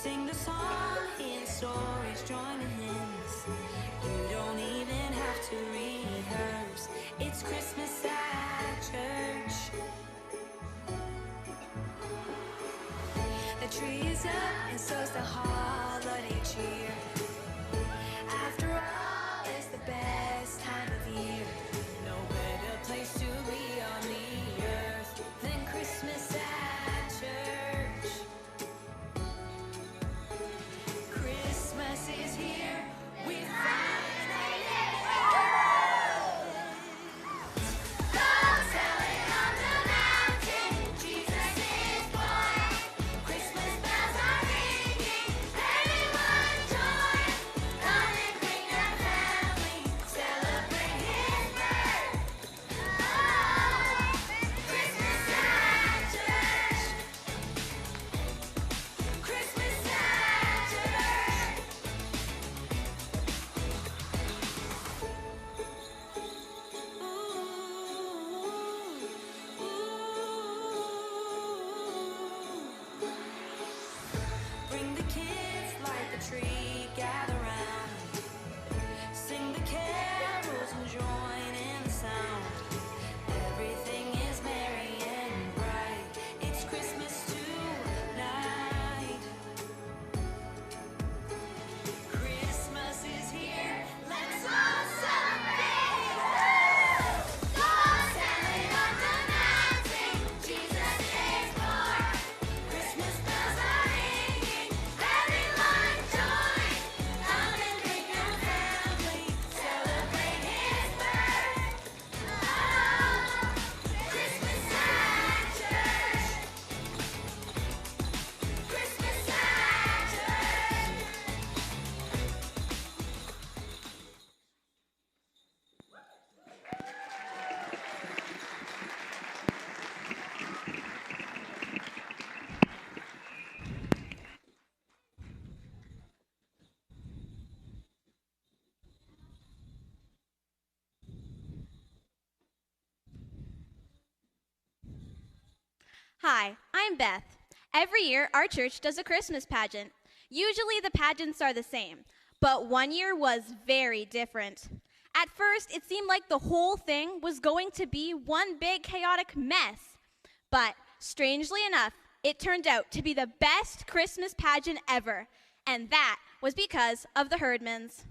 Sing the song in stories, join the hymns. You don't even have to rehearse. It's Christmas at church. The tree is up and so's the holiday cheer. After all, it's the best time of year. No better place to be on the earth than Christmas at church. Christmas is here. We finally made it. Bells selling on the mountain. Jesus is born. Christmas bells are ringing. Everyone join. Come and bring your family. Celebrate His birth. Oh, Christmas at church. Christmas at church. Bring the kids, light the tree, gather round. Sing the carols and join in the sound. Everything is merry and bright. It's Christmas tonight. Christmas is here. Let's all celebrate. Bells selling on the mountain. Jesus is born. Christmas bells are ringing. Everyone join. Come and bring your family. Celebrate His birth. Oh, Christmas at church. Christmas at church. Hi, I'm Beth. Every year, our church does a Christmas pageant. Usually, the pageants are the same, but one year was very different. At first, it seemed like the whole thing was going to be one big chaotic mess. But strangely enough, it turned out to be the best Christmas pageant ever, and that was because of the Herdmans.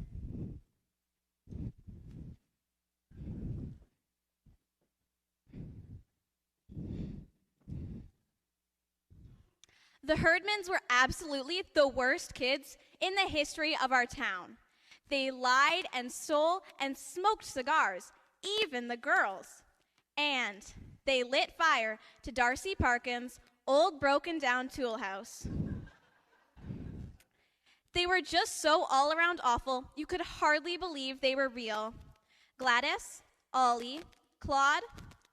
The Herdmans were absolutely the worst kids in the history of our town. They lied and stole and smoked cigars, even the girls. And they lit fire to Darcy Parkin's old broken down tool house. They were just so all around awful, you could hardly believe they were real. Gladys, Ollie, Claude,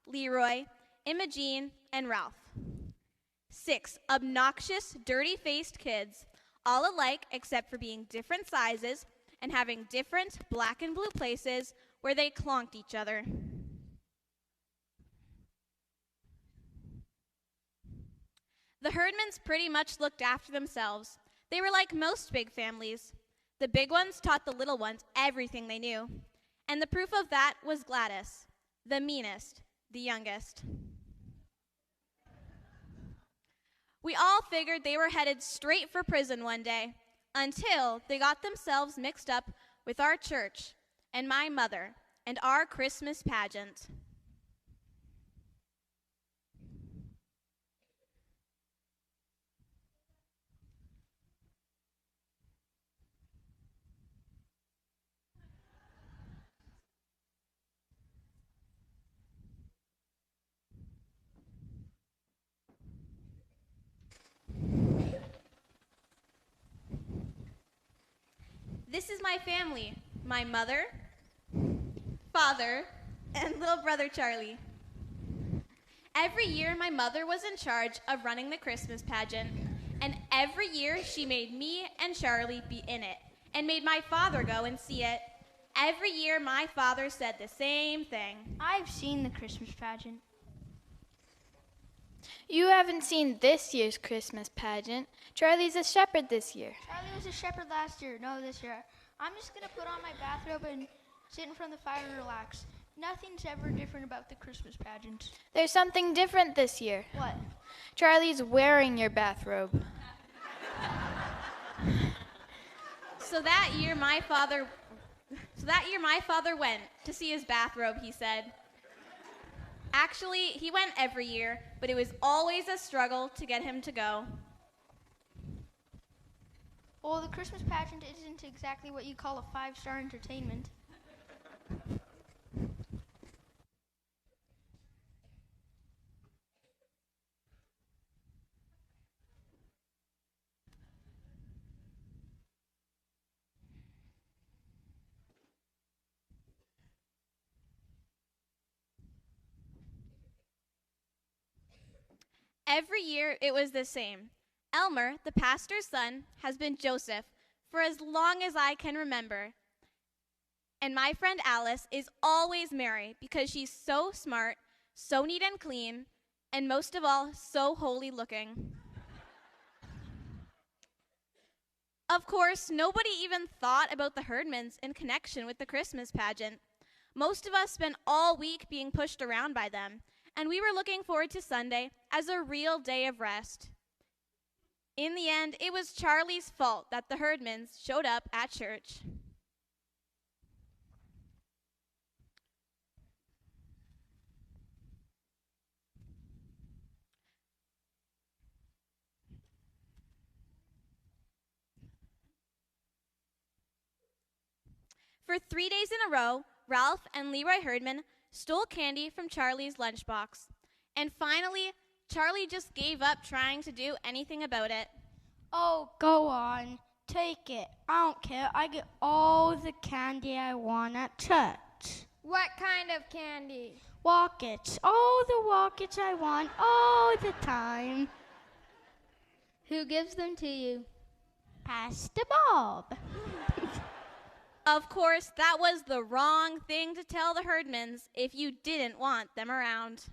Leroy, Imogene, and Ralph. 6 obnoxious, dirty-faced kids, all alike except for being different sizes and having different black and blue places where they clonked each other. The Herdmans pretty much looked after themselves. They were like most big families. The big ones taught the little ones everything they knew. And the proof of that was Gladys, the meanest, the youngest. We all figured they were headed straight for prison one day, until they got themselves mixed up with our church and my mother and our Christmas pageant. This is my family, my mother, father, and little brother Charlie. Every year my mother was in charge of running the Christmas pageant, and every year she made me and Charlie be in it, and made my father go and see it. Every year my father said the same thing. I've seen the Christmas pageant. You haven't seen this year's Christmas pageant. Charlie's a shepherd this year. Charlie was a shepherd last year, no this year. I'm just gonna put on my bathrobe and sit in front of the fire and relax. Nothing's ever different about the Christmas pageant. There's something different this year. What? Charlie's wearing your bathrobe. So that year my father went to see his bathrobe, he said. Actually, he went every year, but it was always a struggle to get him to go. Well, the Christmas pageant isn't exactly what you call a 5-star entertainment. Every year it was the same. Elmer, the pastor's son, has been Joseph for as long as I can remember. And my friend Alice is always Mary because she's so smart, so neat and clean, and most of all, so holy looking. Of course, nobody even thought about the Herdmans in connection with the Christmas pageant. Most of us spent all week being pushed around by them, and we were looking forward to Sunday as a real day of rest. In the end, it was Charlie's fault that the Herdmans showed up at church. For 3 days in a row, Ralph and Leroy Herdman stole candy from Charlie's lunchbox. And finally, Charlie just gave up trying to do anything about it. Oh, go on. Take it. I don't care. I get all the candy I want at church. What kind of candy? Walkets. All the walkets I want all the time. Who gives them to you? Pastor Bob. Of course, that was the wrong thing to tell the Herdmans if you didn't want them around.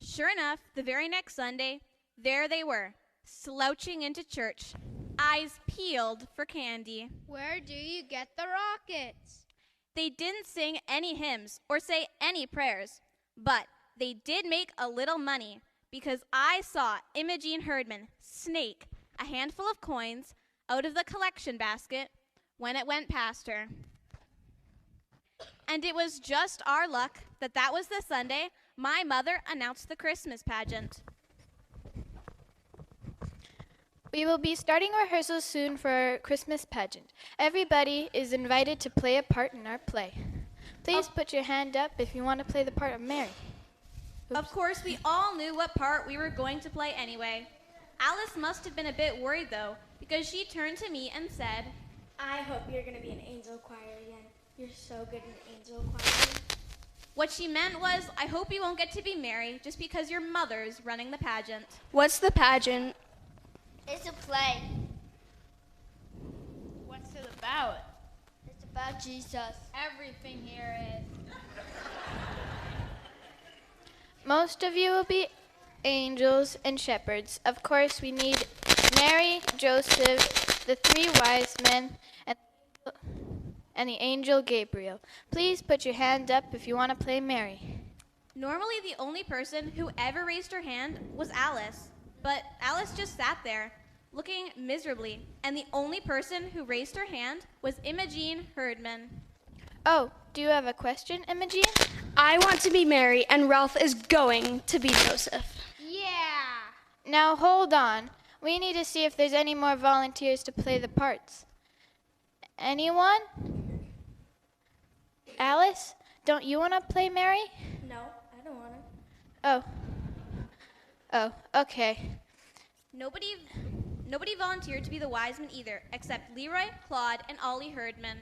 Sure enough, the very next Sunday, there they were, slouching into church, eyes peeled for candy. Where do you get the rockets? They didn't sing any hymns or say any prayers, but they did make a little money because I saw Imogene Herdman snake a handful of coins out of the collection basket when it went past her. And it was just our luck that that was the Sunday my mother announced the Christmas pageant. We will be starting rehearsals soon for our Christmas pageant. Everybody is invited to play a part in our play. Please put your hand up if you want to play the part of Mary. Of course, we all knew what part we were going to play anyway. Alice must have been a bit worried, though, because she turned to me and said, I hope you're going to be an angel choir again. You're so good in angel choir. what she meant was, I hope you won't get to be Mary just because your mother's running the pageant. What's the pageant? It's a play. What's it about? It's about Jesus. Everything here is. Most of you will be angels and shepherds. Of course, we need Mary, Joseph, the 3 wise men, and the angel Gabriel. Please put your hand up if you want to play Mary. Normally, the only person who ever raised her hand was Alice. But Alice just sat there, looking miserably, and the only person who raised her hand was Imogene Herdman. Oh, do you have a question, Imogene? I want to be Mary, and Ralph is going to be Joseph. Yeah. Now hold on. We need to see if there's any more volunteers to play the parts. Anyone? Alice, don't you want to play Mary? No, I don't want to. Oh. Oh, okay. Nobody volunteered to be the wise men either, except Leroy, Claude, and Ollie Herdman.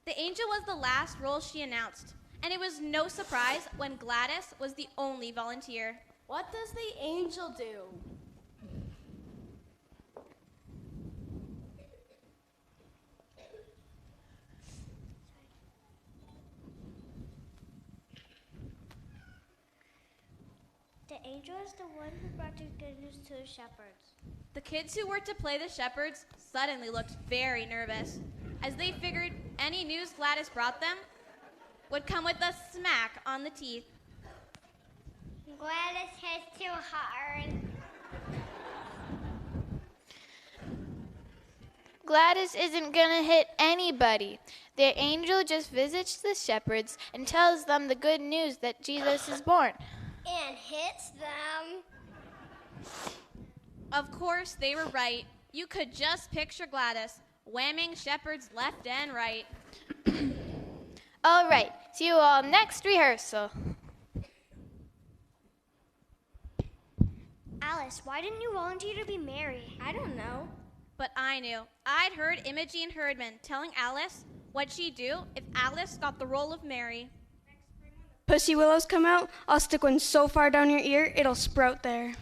The angel was the last role she announced, and it was no surprise when Gladys was the only volunteer. What does the angel do? The angel is the one who brought the good news to the shepherds. The kids who were to play the shepherds suddenly looked very nervous, as they figured any news Gladys brought them would come with a smack on the teeth. Gladys hits too hard. Gladys isn't gonna hit anybody. The angel just visits the shepherds and tells them the good news that Jesus is born. And hits them. Of course, they were right. You could just picture Gladys whamming shepherds left and right. All right, see you all next rehearsal. Alice, why didn't you volunteer to be Mary? I don't know. But I knew. I'd heard Imogene Herdman telling Alice what she'd do if Alice got the role of Mary. Pussy willows come out, I'll stick one so far down your ear, it'll sprout there.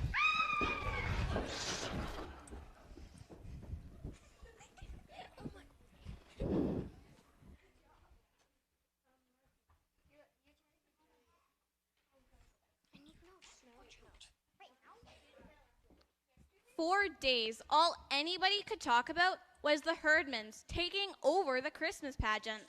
For days, all anybody could talk about was the Herdmans taking over the Christmas pageant.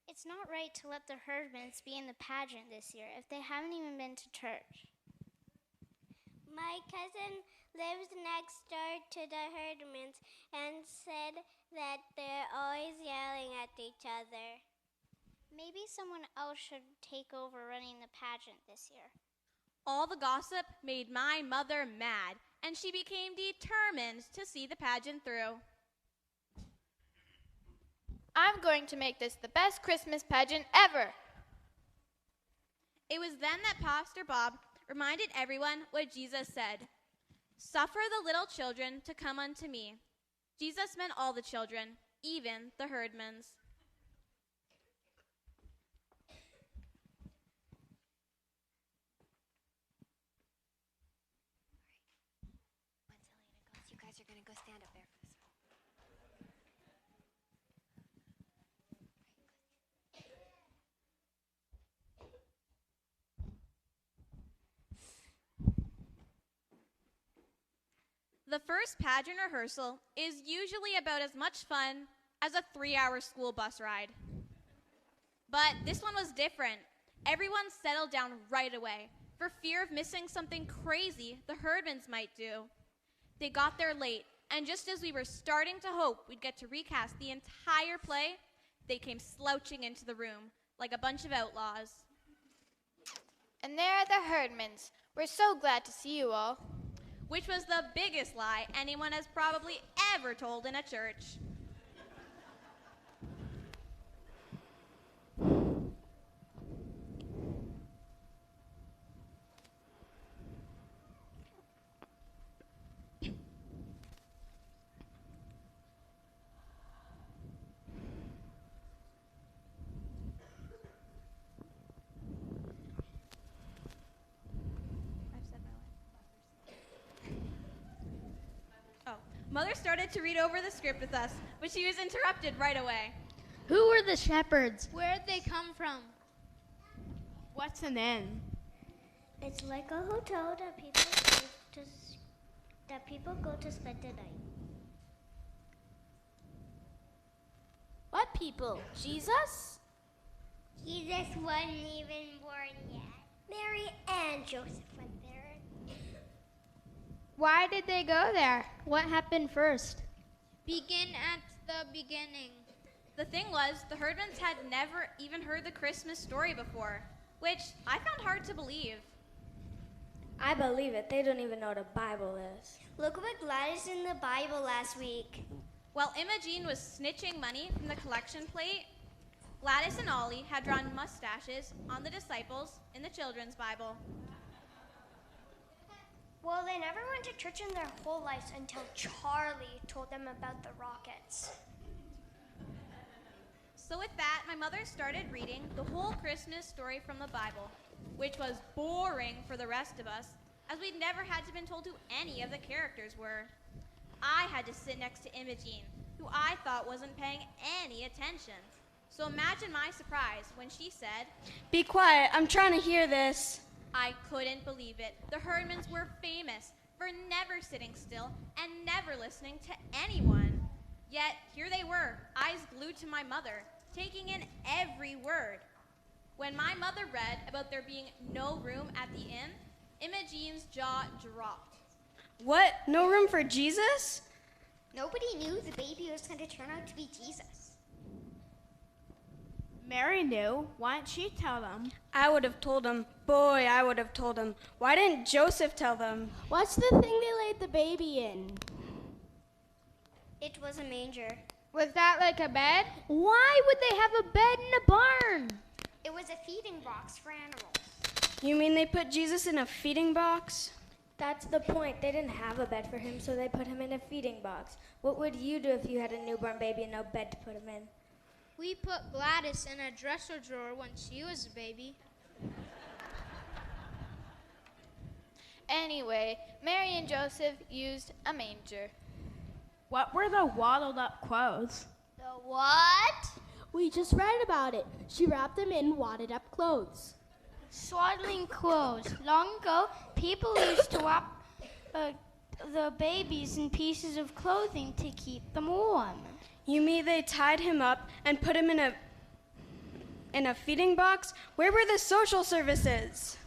It's not right to let the Herdmans be in the pageant this year if they haven't even been to church. My cousin lives next door to the Herdmans and said that they're always yelling at each other. Maybe someone else should take over running the pageant this year. All the gossip made my mother mad, and she became determined to see the pageant through. I'm going to make this the best Christmas pageant ever. It was then that Pastor Bob reminded everyone what Jesus said. Suffer the little children to come unto me. Jesus meant all the children, even the Herdmans. Once Elena goes, you guys are going to go stand up there for this. The first pageant rehearsal is usually about as much fun as a 3-hour school bus ride. But this one was different. Everyone settled down right away for fear of missing something crazy the Herdmans might do. They got there late, and just as we were starting to hope we'd get to recast the entire play, they came slouching into the room like a bunch of outlaws. And there are the Herdmans. We're so glad to see you all. Which was the biggest lie anyone has probably ever told in a church. Mother started to read over the script with us, but she was interrupted right away. Who were the shepherds? Where'd they come from? What's an inn? It's like a hotel that people go to spend the night. What people? Jesus? Jesus wasn't even born yet. Mary and Joseph went there. Why did they go there? What happened first? Begin at the beginning. The thing was, the Herdmans had never even heard the Christmas story before, which I found hard to believe. I believe it. They don't even know what a Bible is. Look what Gladys in the Bible last week. While Imogene was snitching money from the collection plate, Gladys and Ollie had drawn mustaches on the disciples in the children's Bible. Well, they never went to church in their whole lives until Charlie told them about the rockets. So with that, my mother started reading the whole Christmas story from the Bible, which was boring for the rest of us, as we'd never had to been told who any of the characters were. I had to sit next to Imogene, who I thought wasn't paying any attention. So imagine my surprise when she said, Be quiet, I'm trying to hear this. I couldn't believe it. The Herdmans were famous for never sitting still and never listening to anyone. Yet here they were, eyes glued to my mother, taking in every word. When my mother read about there being no room at the inn, Imogene's jaw dropped. What? No room for Jesus? Nobody knew the baby was going to turn out to be Jesus. Mary knew. Why didn't she tell them? I would have told him. Boy, I would have told him. Why didn't Joseph tell them? What's the thing they laid the baby in? It was a manger. Was that like a bed? Why would they have a bed in a barn? It was a feeding box for animals. You mean they put Jesus in a feeding box? That's the point. They didn't have a bed for him, so they put him in a feeding box. What would you do if you had a newborn baby and no bed to put him in? We put Gladys in a dresser drawer when she was a baby. Anyway, Mary and Joseph used a manger. What were the waddled up clothes? The what? We just read about it. She wrapped them in wadded up clothes. Swaddling clothes. Long ago, people used to wrap the babies in pieces of clothing to keep them warm. You mean they tied him up and put him in a feeding box? Where were the social services?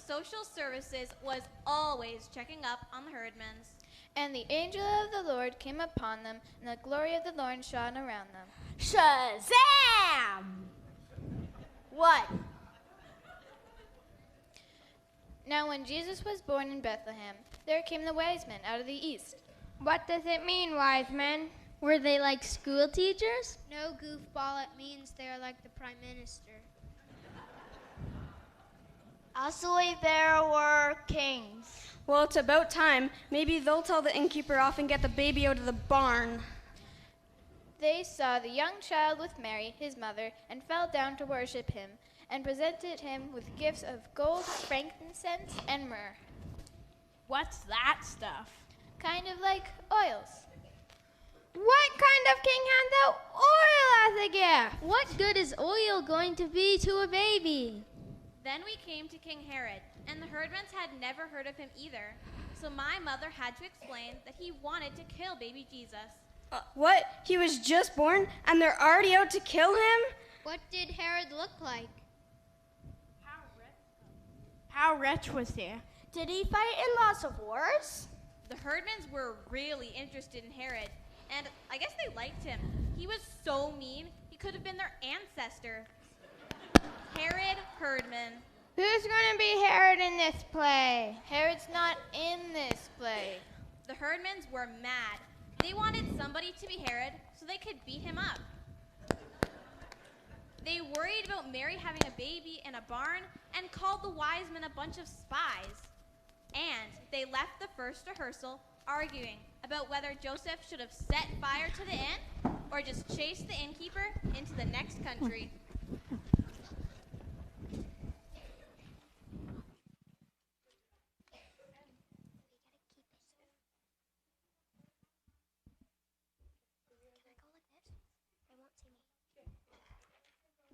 Social services was always checking up on the Herdmans. And the angel of the Lord came upon them, and the glory of the Lord shone around them. Shazam! What? Now when Jesus was born in Bethlehem, there came the wise men out of the east. What does it mean, wise men? Were they like school teachers? No, goofball, it means they're like the prime minister. Actually, there were kings. Well, it's about time. Maybe they'll tell the innkeeper off and get the baby out of the barn. They saw the young child with Mary, his mother, and fell down to worship him, and presented him with gifts of gold, frankincense, and myrrh. What's that stuff? Kind of like oils. What kind of king hands out oil as a gift? What good is oil going to be to a baby? Then we came to King Herod, and the Herdmans had never heard of him either. So my mother had to explain that he wanted to kill baby Jesus. What? He was just born and they're already out to kill him? What did Herod look like? How rich was he? Did he fight in lots of wars? The Herdmans were really interested in Herod, and I guess they liked him. He was so mean, he could have been their ancestor. Herod Herdman. Who's going to be Herod in this play? Herod's not in this play. The Herdmans were mad. They wanted somebody to be Herod so they could beat him up. They worried about Mary having a baby in a barn and called the wise men a bunch of spies. And they left the first rehearsal arguing about whether Joseph should have set fire to the inn or just chased the innkeeper into the next country.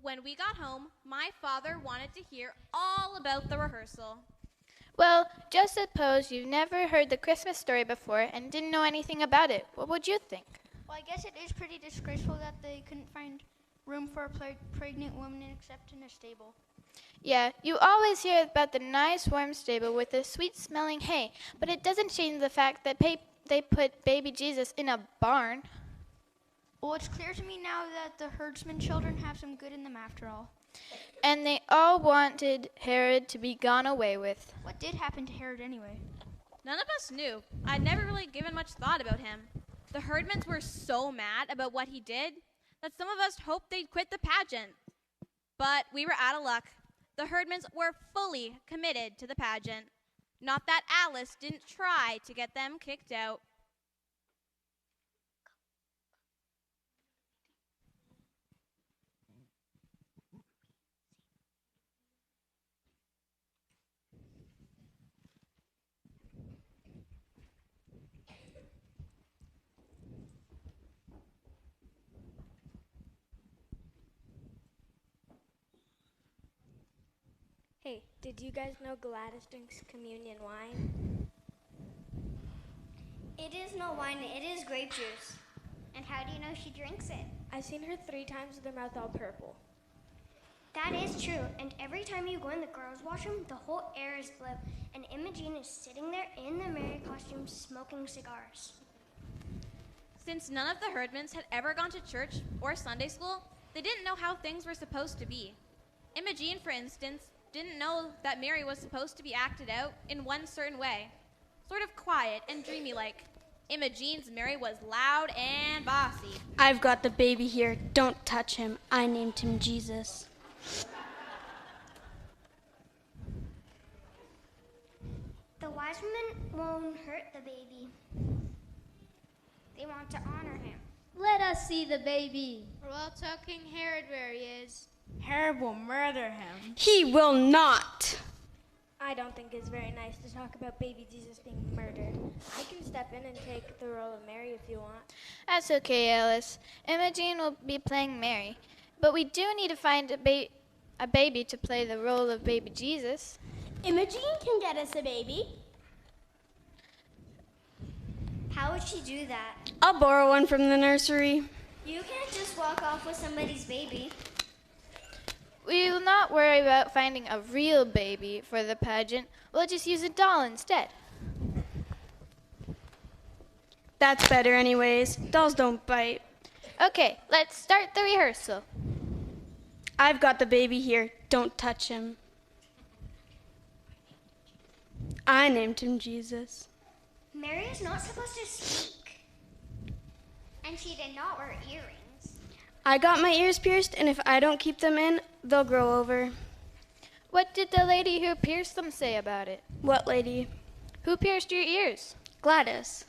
When we got home, my father wanted to hear all about the rehearsal. Well, just suppose you've never heard the Christmas story before and didn't know anything about it. What would you think? Well, I guess it is pretty disgraceful that they couldn't find room for a pregnant woman except in a stable. Yeah, you always hear about the nice warm stable with the sweet-smelling hay, but it doesn't change the fact that they put baby Jesus in a barn. Well, it's clear to me now that the herdsman children have some good in them after all. And they all wanted Herod to be gone away with. What did happen to Herod anyway? None of us knew. I'd never really given much thought about him. The herdmans were so mad about what he did that some of us hoped they'd quit the pageant. But we were out of luck. The herdmans were fully committed to the pageant. Not that Alice didn't try to get them kicked out. Hey, did you guys know Gladys drinks communion wine? It is no wine, it is grape juice. And how do you know she drinks it? I've seen her 3 times with her mouth all purple. That is true, and every time you go in the girls' washroom, the whole air is blue, and Imogene is sitting there in the Mary costume smoking cigars. Since none of the herdmans had ever gone to church or Sunday school, they didn't know how things were supposed to be. Imogene, for instance, didn't know that Mary was supposed to be acted out in one certain way, sort of quiet and dreamy-like. Imogene's Mary was loud and bossy. I've got the baby here. Don't touch him. I named him Jesus. The wise women won't hurt the baby. They want to honor him. Let us see the baby. We're all telling Herod where he is. Herod will murder him. He will not. I don't think it's very nice to talk about baby Jesus being murdered. I can step in and take the role of Mary if you want. That's okay, Alice. Imogene will be playing Mary. But we do need to find a baby to play the role of baby Jesus. Imogene can get us a baby. How would she do that? I'll borrow one from the nursery. You can't just walk off with somebody's baby. We will not worry about finding a real baby for the pageant. We'll just use a doll instead. That's better anyways. Dolls don't bite. Okay, let's start the rehearsal. I've got the baby here. Don't touch him. I named him Jesus. Mary is not supposed to speak. And she did not wear earrings. I got my ears pierced, and if I don't keep them in, they'll grow over. What did the lady who pierced them say about it? What lady? Who pierced your ears? Gladys.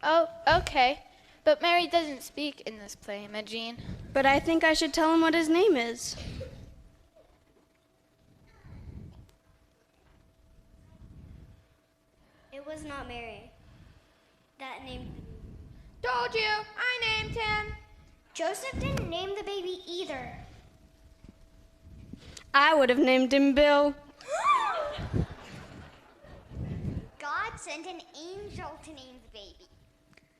Oh, okay. But Mary doesn't speak in this play, Imogene. But I think I should tell him what his name is. It was not Mary. That named Told you, I named him. Joseph didn't name the baby either. I would have named him Bill. God sent an angel to name the baby.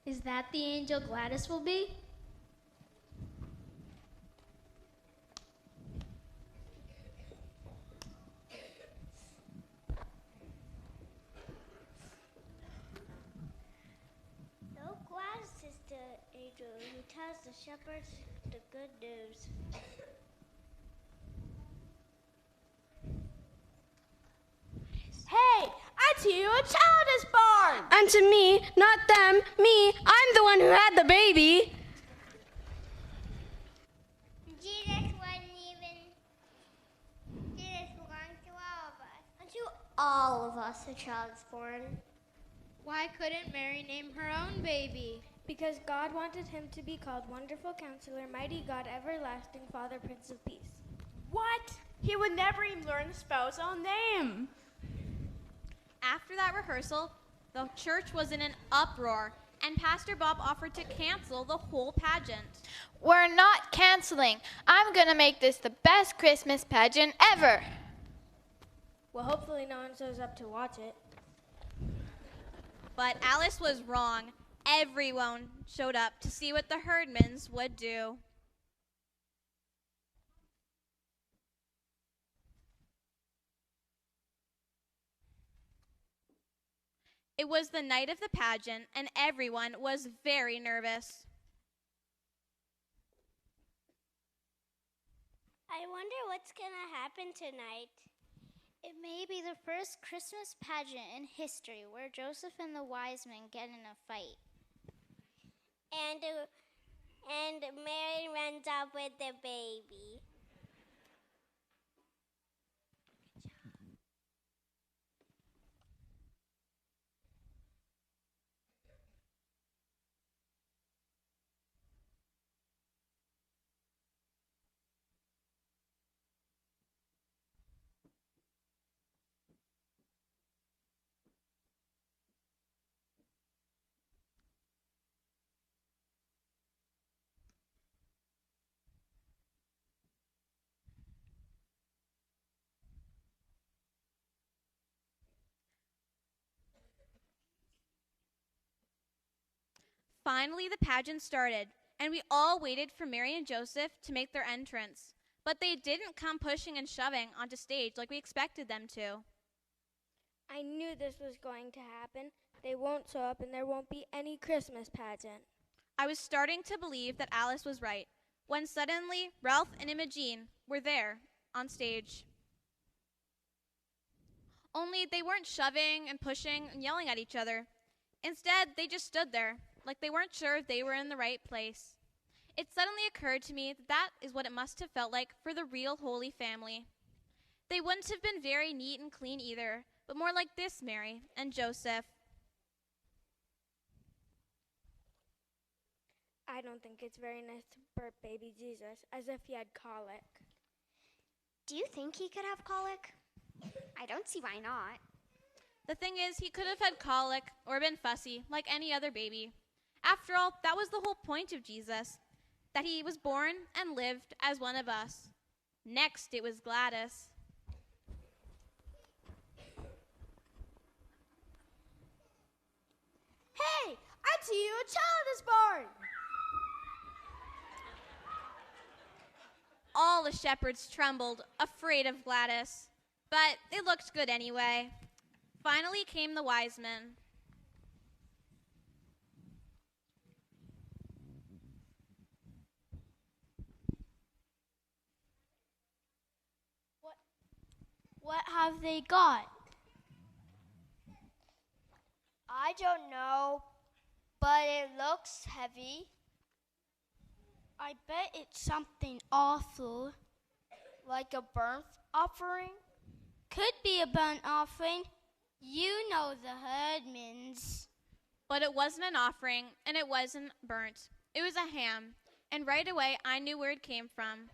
Is that the angel Gladys will be? No, Gladys is the angel who tells the shepherds the good news. Hey, I tell you, a child is born. Unto me, not them, me. I'm the one who had the baby. Jesus belonged to all of us. Unto all of us a child is born. Why couldn't Mary name her own baby? Because God wanted him to be called Wonderful Counselor, Mighty God, Everlasting Father, Prince of Peace. What? He would never even learn the spell's own name. After that rehearsal, the church was in an uproar, and Pastor Bob offered to cancel the whole pageant. We're not canceling. I'm going to make this the best Christmas pageant ever. Well, hopefully no one shows up to watch it. But Alice was wrong. Everyone showed up to see what the herdmans would do. It was the night of the pageant, and everyone was very nervous. I wonder what's gonna happen tonight. It may be the first Christmas pageant in history where Joseph and the wise men get in a fight. And Mary runs off with the baby. Finally, the pageant started, and we all waited for Mary and Joseph to make their entrance. But they didn't come pushing and shoving onto stage like we expected them to. I knew this was going to happen. They won't show up and there won't be any Christmas pageant. I was starting to believe that Alice was right, when suddenly Ralph and Imogene were there on stage. Only they weren't shoving and pushing and yelling at each other. Instead, they just stood there, like they weren't sure if they were in the right place. It suddenly occurred to me that that is what it must have felt like for the real Holy Family. They wouldn't have been very neat and clean either, but more like this Mary and Joseph. I don't think it's very nice to burp baby Jesus as if he had colic. Do you think he could have colic? I don't see why not. The thing is, he could have had colic or been fussy like any other baby. After all, that was the whole point of Jesus, that he was born and lived as one of us. Next, it was Gladys. Hey, I see you, a child is born! All the shepherds trembled, afraid of Gladys, but it looked good anyway. Finally came the wise men. What have they got? I don't know, but it looks heavy. I bet it's something awful. Like a burnt offering? Could be a burnt offering. You know the herdmans. But it wasn't an offering, and it wasn't burnt. It was a ham, and right away I knew where it came from.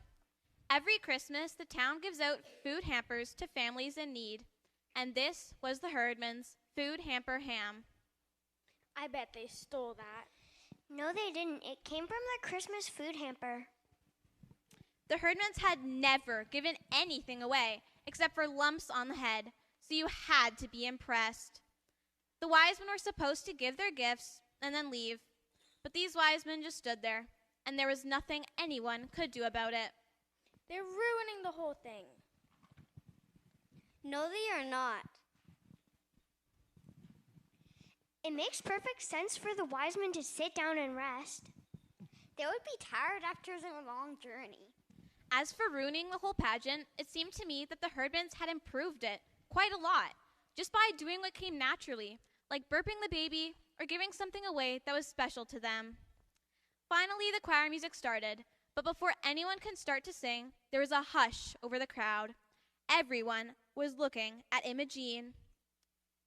Every Christmas, the town gives out food hampers to families in need, and this was the herdman's food hamper ham. I bet they stole that. No, they didn't. It came from the Christmas food hamper. The herdmans had never given anything away except for lumps on the head, so you had to be impressed. The wise men were supposed to give their gifts and then leave, but these wise men just stood there, and there was nothing anyone could do about it. They're ruining the whole thing. No, they are not. It makes perfect sense for the wise men to sit down and rest. They would be tired after their long journey. As for ruining the whole pageant, it seemed to me that the herdmans had improved it quite a lot, just by doing what came naturally, like burping the baby or giving something away that was special to them. Finally, the choir music started, but before anyone could start to sing, there was a hush over the crowd. Everyone was looking at Imogene.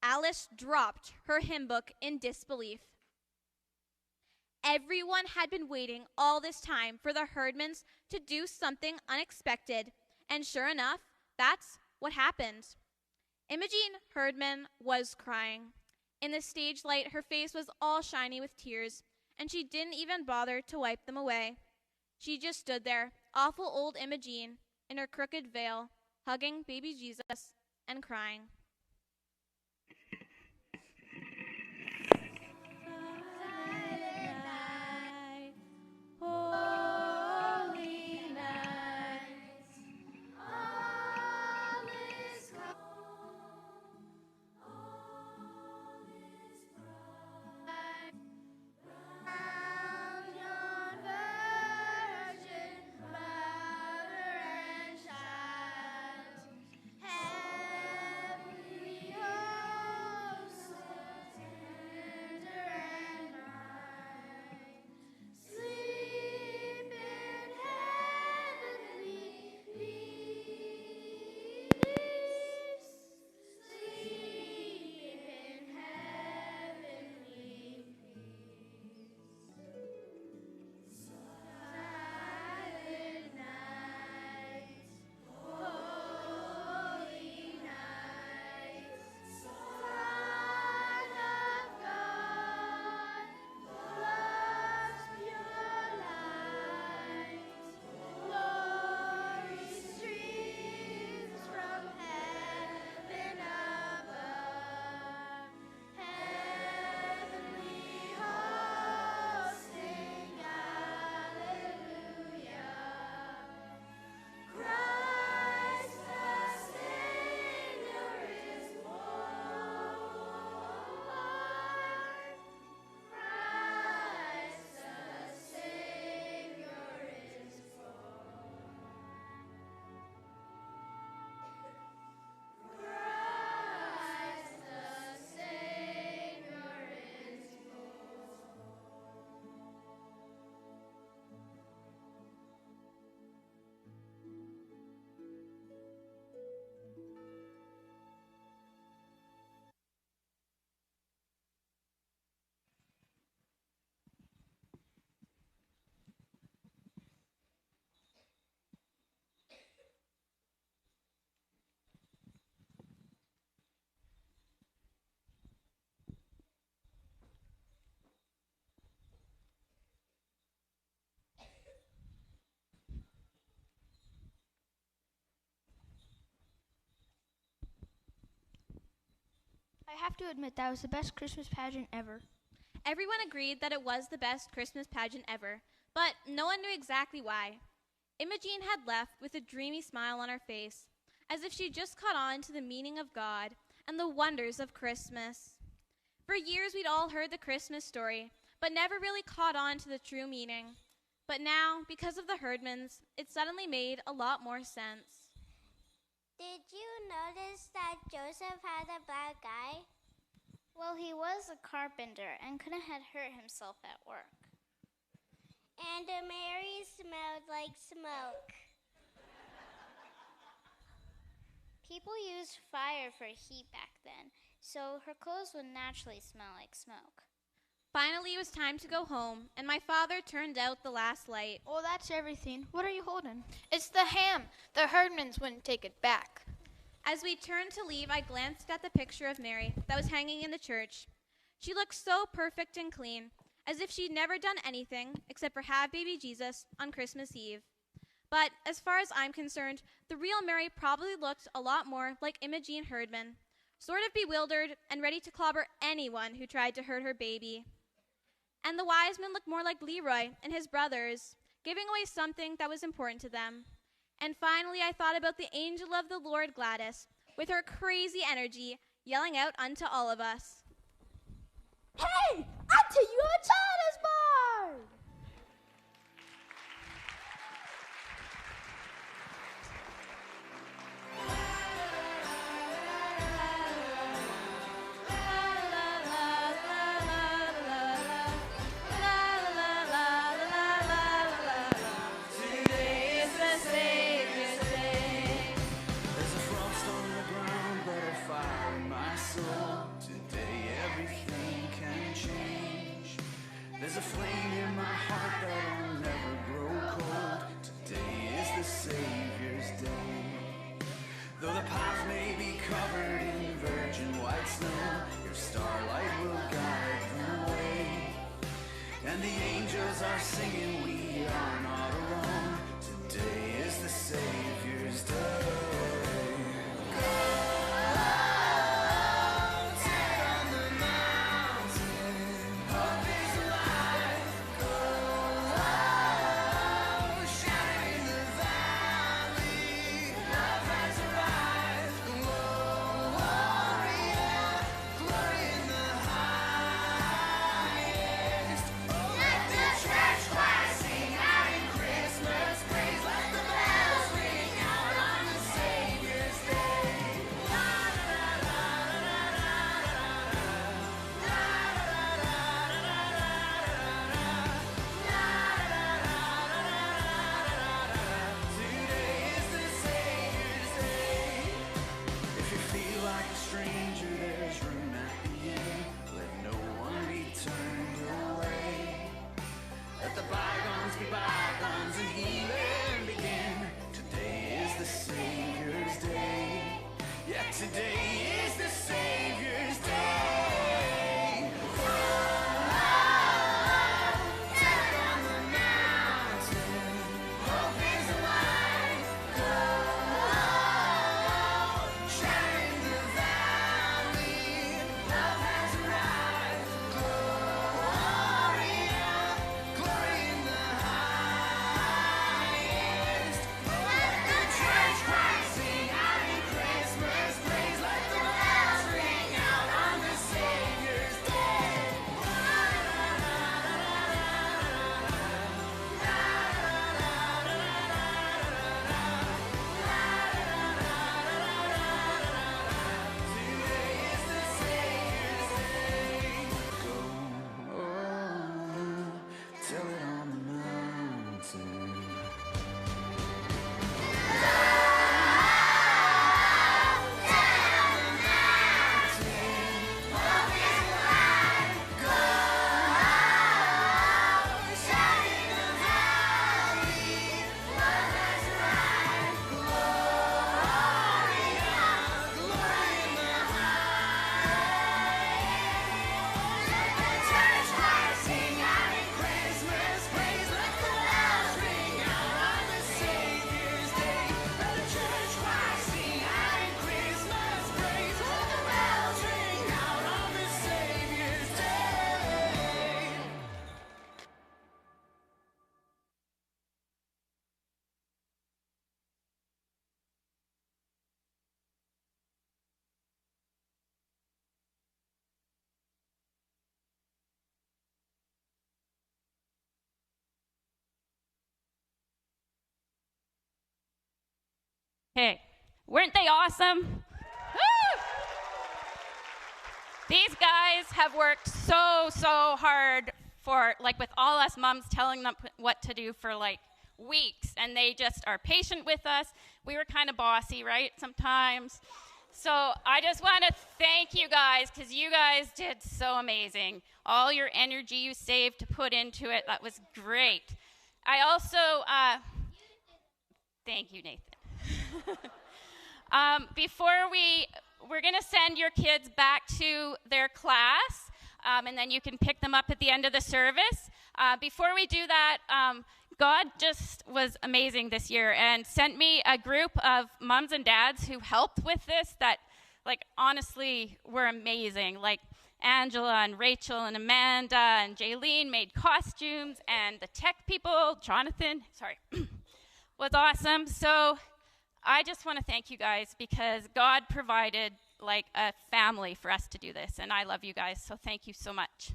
Alice dropped her hymn book in disbelief. Everyone had been waiting all this time for the herdmans to do something unexpected, and sure enough, that's what happened. Imogene Herdman was crying. In the stage light, her face was all shiny with tears, and she didn't even bother to wipe them away. She just stood there, awful old Imogene, in her crooked veil, hugging baby Jesus and crying. I have to admit that was the best Christmas pageant ever. Everyone agreed that it was the best Christmas pageant ever, but no one knew exactly why. Imogene had left with a dreamy smile on her face, as if she'd just caught on to the meaning of God and the wonders of Christmas. For years we'd all heard the Christmas story, but never really caught on to the true meaning. But now, because of the Herdmans, it suddenly made a lot more sense. Did you notice that Joseph had a black eye? Well, he was a carpenter and couldn't have hurt himself at work. And Mary smelled like smoke. People used fire for heat back then, so her clothes would naturally smell like smoke. Finally, it was time to go home, and my father turned out the last light. Oh, that's everything. What are you holding? It's the ham. The Herdmans wouldn't take it back. As we turned to leave, I glanced at the picture of Mary that was hanging in the church. She looked so perfect and clean, as if she'd never done anything except for have baby Jesus on Christmas Eve. But as far as I'm concerned, the real Mary probably looked a lot more like Imogene Herdman, sort of bewildered and ready to clobber anyone who tried to hurt her baby. And the wise men looked more like Leroy and his brothers, giving away something that was important to them. And finally, I thought about the angel of the Lord, Gladys, with her crazy energy, yelling out unto all of us, Hey, unto you a child is born! There's a flame in my heart that'll never grow cold. Today is the Savior's day. Though the path may be covered in virgin white snow, your starlight will guide the way. And the angels are singing, we are not alone. Today is the Savior's day. Okay, weren't they awesome? Woo! These guys have worked so hard for, like, with all us moms telling them what to do for, like, weeks, and they just are patient with us. We were kind of bossy, right, sometimes. So I just want to thank you guys, because you guys did so amazing. All your energy you saved to put into it, that was great. I also, thank you, Nathan. We're going to send your kids back to their class, and then you can pick them up at the end of the service. Before we do that, God just was amazing this year and sent me a group of moms and dads who helped with this that, like, honestly were amazing. Like, Angela and Rachel and Amanda and Jaylene made costumes, and the tech people, Jonathan, was awesome. So I just want to thank you guys, because God provided, like, a family for us to do this, and I love you guys, so thank you so much.